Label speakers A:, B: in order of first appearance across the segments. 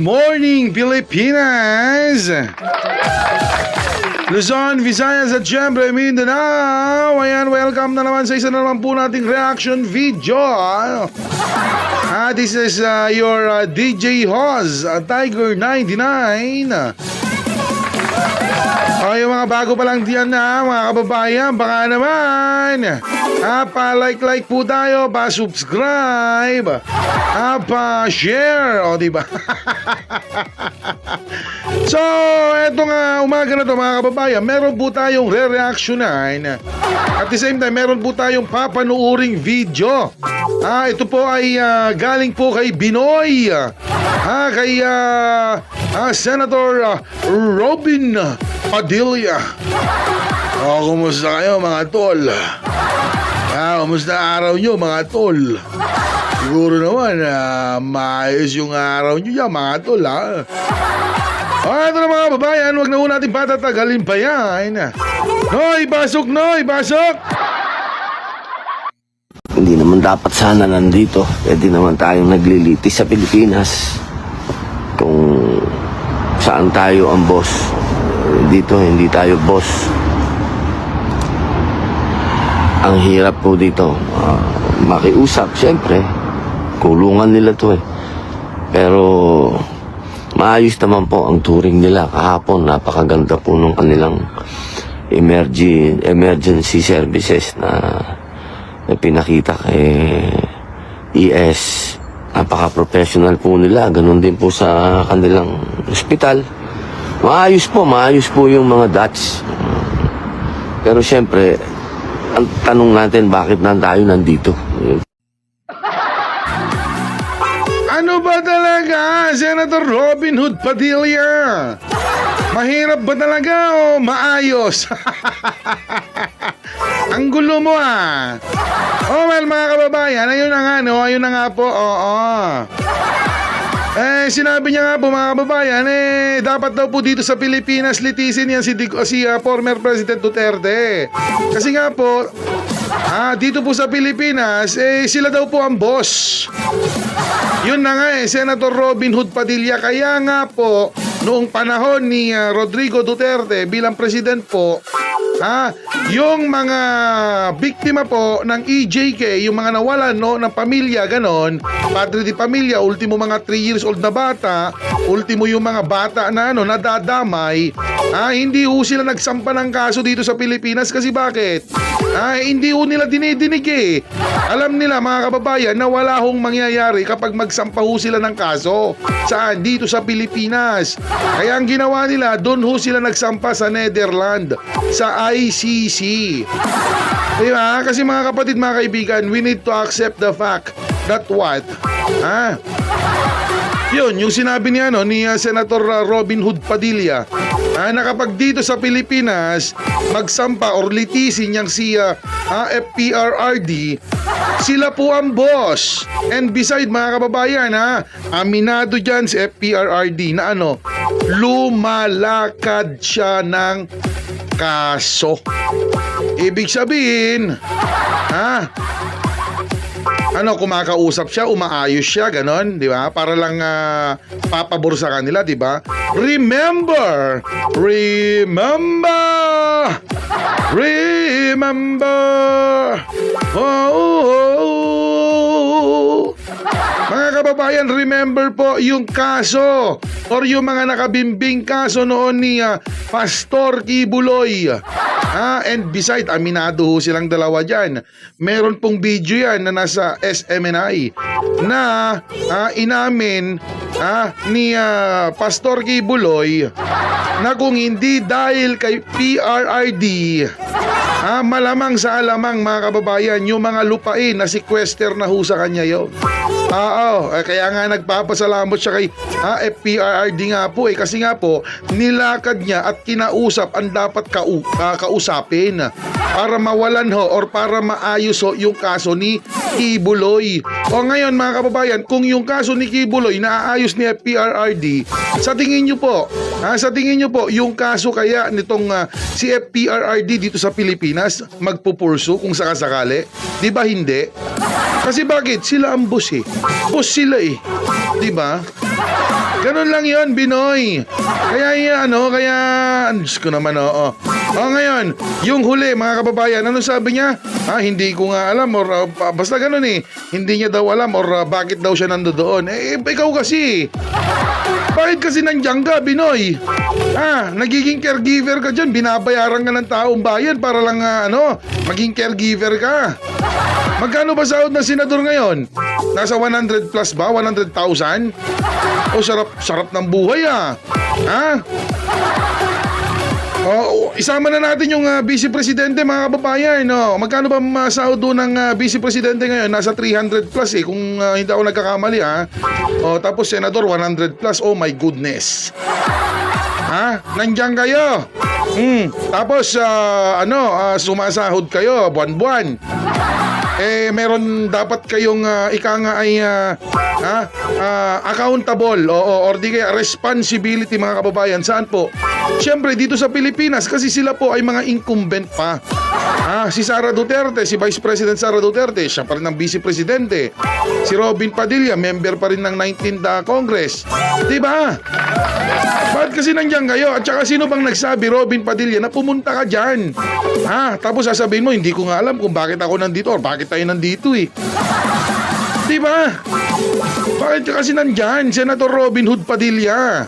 A: morning, Pilipinas! Luzon, Visayas at syempre Mindanao. Ayan, welcome na naman sa isa na naman po nating reaction video. This is your DJ Hoz, Tiger 99. Yung mga bago pa lang diyan na mga kababayan, baka naman pa-like po tayo, pa-subscribe, pa-share, diba? So, eto nga umaga na to mga kababayan, meron po tayong re-reactionan. At the same time, meron po tayong papanuuring video. Ito po ay galing po kay Binoy, kay Senator Robin Padilla. Kumusta kayo mga tol? Kumusta araw nyo mga tol? Siguro naman maayos yung araw nyo yan mga tol ito na mga babayan, huwag na ho natin patatagalin pa yan. Noy, basok Noy, basok!
B: Hindi naman dapat sana nandito. Pwede naman tayong naglilitis sa Pilipinas kung saan tayo ang boss. Dito hindi tayo boss. Ang hirap po dito makiusap. Siyempre kulungan nila to pero maayos naman po ang touring nila kahapon. Napakaganda po nung kanilang emergency services na pinakita kay ES. Napaka-professional po nila. Ganun din po sa kanilang ospital. Maayos po yung mga Dutch. Pero syempre, ang tanong natin, bakit na tayo nandito?
A: Ano ba talaga, Senator Robin Hood Padilla? Mahirap ba talaga o maayos? Ang gulo mo well mga kababayan, ayun na nga po, sinabi niya nga po mga kababayan, dapat daw po dito sa Pilipinas litisin yan si former President Duterte. Kasi nga po, dito po sa Pilipinas, sila daw po ang boss. Yun na nga Senator Robin Hood Padilla. Kaya nga po, noong panahon ni Rodrigo Duterte bilang president po, yung mga biktima po ng EJK, yung mga nawalan ng pamilya, ganon, padre di pamilya, ultimo mga 3 years old na bata, ultimo yung mga bata na nadadamay, hindi ho sila nagsampa ng kaso dito sa Pilipinas. Kasi bakit? Hindi ho nila dinidinig Alam nila mga kababayan na wala hong mangyayari kapag magsampa ho sila ng kaso. Saan? Dito sa Pilipinas. Kaya ang ginawa nila, doon ho sila nagsampa sa Netherlands, sa ICC. Diba? Kasi mga kapatid, mga kaibigan, we need to accept the fact that what? Yun, yung sinabi ni Senator Robin Hood Padilla, na kapag dito sa Pilipinas magsampa or litisin yang si FPRRD, sila po ang boss. And beside mga kababayan, aminado dyan si FPRRD na lumalakad siya ng kaso. Ibig sabihin, kumakausap siya, umaayos siya, ganon, di ba? Para lang papabor sa kanila, di ba? Remember! Mga kababayan, remember po yung kaso or yung mga nakabimbing kaso noon ni Pastor Kibuloy. And beside, aminado ho silang dalawa dyan. Meron pong video yan na nasa SMNI na inamin ni Pastor Kibuloy na kung hindi dahil kay PRRD, malamang sa alamang mga kababayan, yung mga lupain na sequester na ho sa kanya yun. Kaya nga nagpapasalamat siya kay FPRRD nga po kasi nga po nilakad niya at kinausap ang dapat kausapin para mawalan or para maayos yung kaso ni Kibuloy. Ngayon mga kababayan, kung yung kaso ni Kibuloy naaayos ni FPRRD, sa tingin niyo po yung kaso kaya nitong si FPRRD dito sa Pilipinas magpupurso kung sakasakali? Di ba hindi? Kasi bakit? Sila ang boss eh. Boss sila eh. Diba? Ganun lang yon Binoy. Kaya Diyos ko naman, oo. Ngayon, yung huli, mga kababayan, ano sabi niya? Hindi ko nga alam or basta ganun eh. Hindi niya daw alam or bakit daw siya nandoon. Ikaw kasi. Bakit kasi nandiyan ka, Binoy? Nagiging caregiver ka dyan. Binabayaran ka ng taong bayan para lang, maging caregiver ka. Magkano ba sahod ng senador ngayon? Nasa 100 plus ba? 100,000? Sarap ng buhay isama na natin yung vice presidente, mga kababayan. Magkano ba sahod doon ng vice presidente ngayon? Nasa 300 plus eh, kung hindi ako nagkakamali tapos senador 100 plus. Oh my goodness. Nandiyan kayo. Tapos sumasahod kayo buwan-buwan. Meron dapat kayong accountable or di kaya responsibility, mga kababayan. Saan po? Siyempre dito sa Pilipinas, kasi sila po ay mga incumbent pa. Si Sara Duterte, si Vice President Sara Duterte, siya pa rin ang Vice Presidente. Si Robin Padilla, member pa rin ng 19th Congress. Diba? Bakit kasi nandiyan kayo? At saka sino bang nagsabi, Robin Padilla, na pumunta ka dyan? Tapos sasabihin mo, hindi ko nga alam kung bakit ako nandito or bakit tayo nandito eh. Diba? Bakit ka kasi nandyan, Senator Robin Hood Padilla?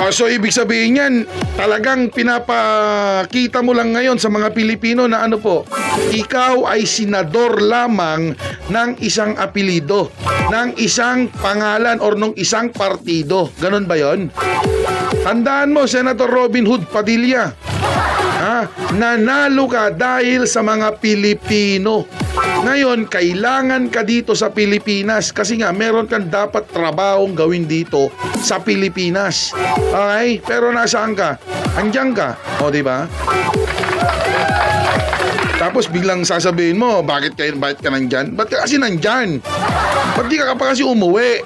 A: So ibig sabihin yan, talagang pinapakita mo lang ngayon sa mga Pilipino na ikaw ay senador lamang ng isang apelido, ng isang pangalan or ng isang partido. Ganon ba yon? Tandaan mo, Senator Robin Hood Padilla, nanalo ka dahil sa mga Pilipino. Ngayon, kailangan ka dito sa Pilipinas kasi nga meron kang dapat trabahong gawin dito sa Pilipinas. Okay? Pero nasaan ka? Andiyan ka. Di ba? Tapos biglang sasabihin mo, bakit ka nandyan? Ba't ka kasi nandyan? Ba't di ka pa kasi umuwi?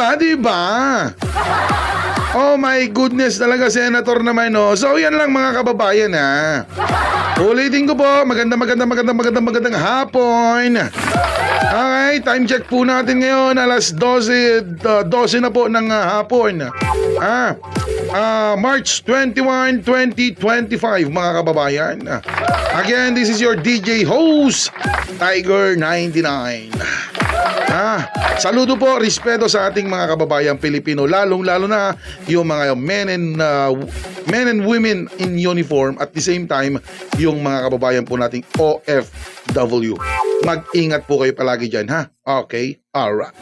A: Diba? Oh my goodness talaga, Senator naman, So yan lang, mga kababayan, Ulitin ko po, magandang hapon. Okay, time check po natin ngayon, alas 12 na po ng hapon. March 21, 2025, mga kababayan. Again, this is your DJ host, Tiger 99. Saludo po, respeto sa ating mga kababayang Pilipino, lalong-lalo na yung mga men and women in uniform, at the same time yung mga kababayan po nating OFW. Mag-ingat po kayo palagi dyan, Okay? Alright.